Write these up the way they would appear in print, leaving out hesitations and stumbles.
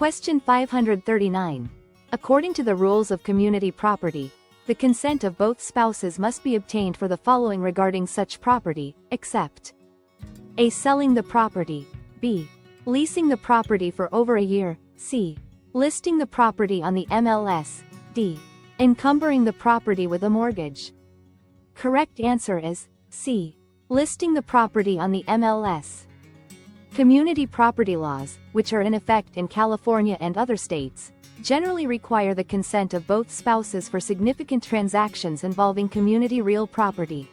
Question 539. According to the rules of community property, the consent of both spouses must be obtained for the following regarding such property, except A. Selling the property. B. Leasing the property for over a year. C. Listing the property on the MLS. D. Encumbering the property with a mortgage. Correct answer is C. Listing the property on the MLS. Community property laws, which are in effect in California and other states, generally require the consent of both spouses for significant transactions involving community real property.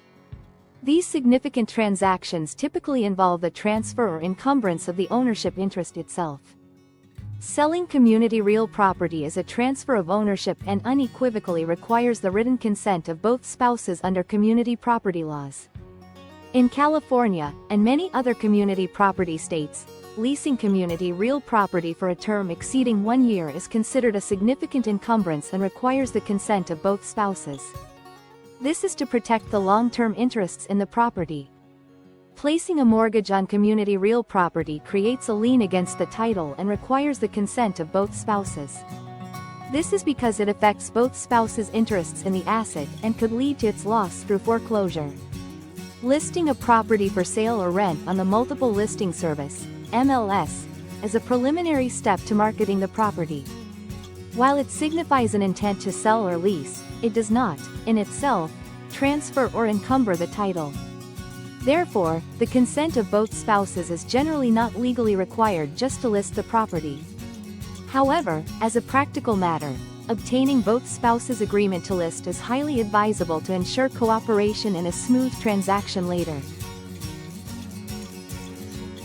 These significant transactions typically involve the transfer or encumbrance of the ownership interest itself. Selling community real property is a transfer of ownership and unequivocally requires the written consent of both spouses under community property laws. In California, and many other community property states, leasing community real property for a term exceeding 1 year is considered a significant encumbrance and requires the consent of both spouses. This is to protect the long-term interests in the property. Placing a mortgage on community real property creates a lien against the title and requires the consent of both spouses. This is because it affects both spouses' interests in the asset and could lead to its loss through foreclosure. Listing a property for sale or rent on the multiple listing service, MLS, is a preliminary step to marketing the property. While it signifies an intent to sell or lease, it does not, in itself, transfer or encumber the title. Therefore, the consent of both spouses is generally not legally required just to list the property. However, as a practical matter, obtaining both spouses' agreement to list is highly advisable to ensure cooperation and a smooth transaction later.